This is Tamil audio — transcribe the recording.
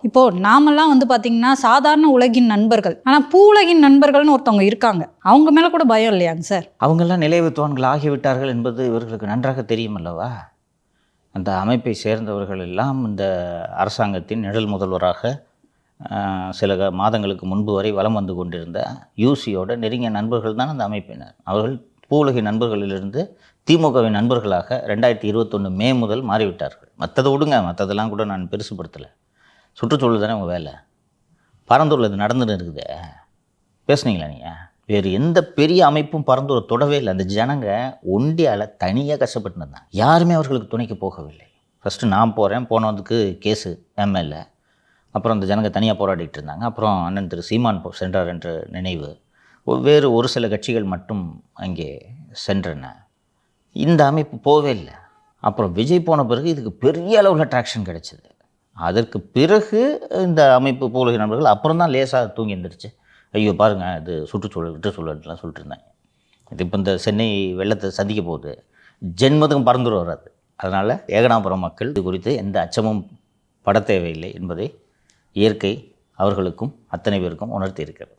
இப்போது நாமெல்லாம் வந்து பார்த்திங்கன்னா சாதாரண உலகின் நண்பர்கள், ஆனால் பூ உலகின் நண்பர்கள்னு ஒருத்தவங்க இருக்காங்க. அவங்க மேலே கூட பயம் இல்லையாங்க சார்? அவங்கெல்லாம் நிலைவித்துவான்கள் ஆகிவிட்டார்கள் என்பது இவர்களுக்கு நன்றாக தெரியும் அல்லவா? அந்த அமைப்பை சேர்ந்தவர்கள் எல்லாம் இந்த அரசாங்கத்தின் நிழல் முதல்வராக சில மாதங்களுக்கு முன்பு வரை வலம் வந்து கொண்டிருந்த யூசியோட நெருங்கிய நண்பர்கள் தான் அந்த அமைப்பினர். அவர்கள் பூவுலகி நண்பர்களிலிருந்து திமுகவின் நண்பர்களாக 2021 மே முதல் மாறிவிட்டார்கள். மற்றதை விடுங்க, மற்றதெல்லாம் கூட நான் பெருசுப்படுத்தலை. சுற்றுச்சூழல் தானே உங்கள் வேலை. பரந்தூரில் இது நடந்துன்னு இருக்குது. பேசுனீங்களா நீங்கள்? வேறு எந்த பெரிய அமைப்பும் பரந்தூரை தொடவே இல்லை. அந்த ஜனங்க ஒண்டியால் தனியாக கஷ்டப்பட்டு இருந்தாங்க. யாருமே அவர்களுக்கு துணைக்கு போகவில்லை. ஃபஸ்ட்டு நான் போனதுக்கு கேஸு எம்எல்ஏ. அப்புறம் அந்த ஜனங்க தனியாக போராடிட்டு இருந்தாங்க. அப்புறம் அண்ணன் திரு சீமான் சென்றார் என்ற நினைவு. வேறு ஒரு சில கட்சிகள் மட்டும் அங்கே சென்றன. இந்த அமைப்பு போகவே இல்லை. அப்புறம் விஜய் போன பிறகு இதுக்கு பெரிய அளவில் ட்ராக்ஷன் கிடைச்சிது. அதற்கு பிறகு இந்த அமைப்பு பூவுலகி நண்பர்கள் அப்புறம் தான் லேசாக தூங்கி எழுந்திரிச்சு, ஐயோ பாருங்கள் இது சுற்றுச்சூழல்லாம் சொல்லிட்டு இருந்தாங்க. இது இப்போ இந்த சென்னை வெள்ளத்தை சந்திக்க போகுது, ஜென்மத்துக்கும் பறந்துட்டு வராது. அதனால் ஏகனாபுரம் மக்கள் இது குறித்து எந்த அச்சமும் பட தேவையில்லை என்பதை இயற்கை அவர்களுக்கும் அத்தனை பேருக்கும் உணர்த்தி இருக்கிறது.